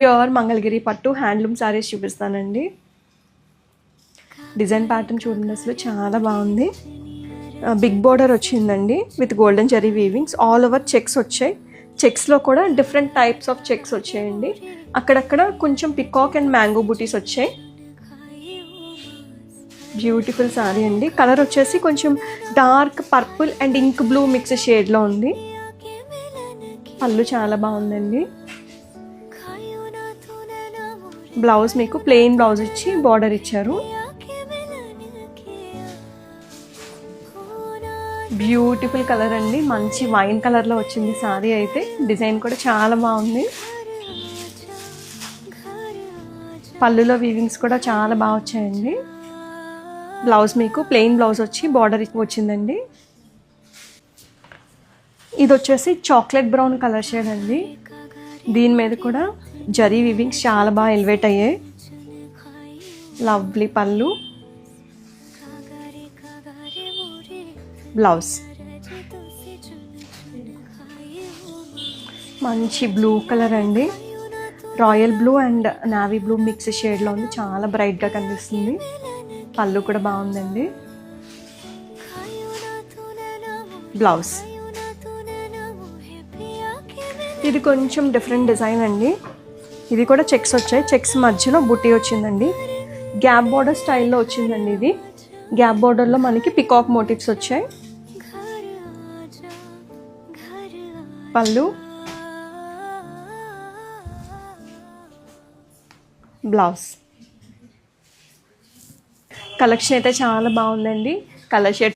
Pure Mangalagiri పట్టు handloom saris చూపిస్తానండి. Design pattern చూడండి, అసలు చాలా బాగుంది. బిగ్ బోర్డర్ వచ్చిందండి with golden zari weavings. All over checks వచ్చాయి. చెక్స్లో కూడా డిఫరెంట్ టైప్స్ ఆఫ్ చెక్స్ వచ్చాయండి. అక్కడక్కడ కొంచెం పికాక్ అండ్ మ్యాంగో బూటీస్ వచ్చాయి. బ్యూటిఫుల్ శారీ అండి. కలర్ వచ్చేసి కొంచెం dark purple and ink blue mix షేడ్లో ఉంది. పళ్ళు చాలా బాగుందండి. బ్లౌజ్ మీకు ప్లెయిన్ బ్లౌజ్ ఇచ్చి బార్డర్ ఇచ్చారు. బ్యూటిఫుల్ కలర్ అండి, మంచి వైన్ కలర్లో వచ్చింది శారీ అయితే. డిజైన్ కూడా చాలా బాగుంది. పళ్ళులో వీవింగ్స్ కూడా చాలా బాగా వచ్చాయండి. బ్లౌజ్ మీకు ప్లెయిన్ బ్లౌజ్ వచ్చి బార్డర్ వచ్చిందండి. ఇది వచ్చేసి చాక్లెట్ బ్రౌన్ కలర్ షేడ్ అండి. దీని మీద కూడా జరీ వీవింగ్స్ చాలా బాగా ఎలివేట్ అయ్యాయి. లవ్లీ పళ్ళు, బ్లౌజ్ మంచి బ్లూ కలర్ అండి. Royal blue and navy blue mix షేడ్లో ఉంది. చాలా బ్రైట్గా కనిపిస్తుంది. పళ్ళు కూడా బాగుందండి. బ్లౌజ్ ఇది కొంచెం డిఫరెంట్ డిజైన్ అండి. ఇది కూడా చెక్స్ వచ్చాయి. చెక్స్ మధ్యలో బుట్టి వచ్చిందండి. గ్యాప్ బోర్డర్ స్టైల్లో వచ్చిందండి. ఇది గ్యాప్ బోర్డర్లో మనకి పికాక్ మోటివ్స్ వచ్చాయి. పళ్ళు, బ్లౌజ్. కలెక్షన్ అయితే చాలా బాగుందండి. Colour shade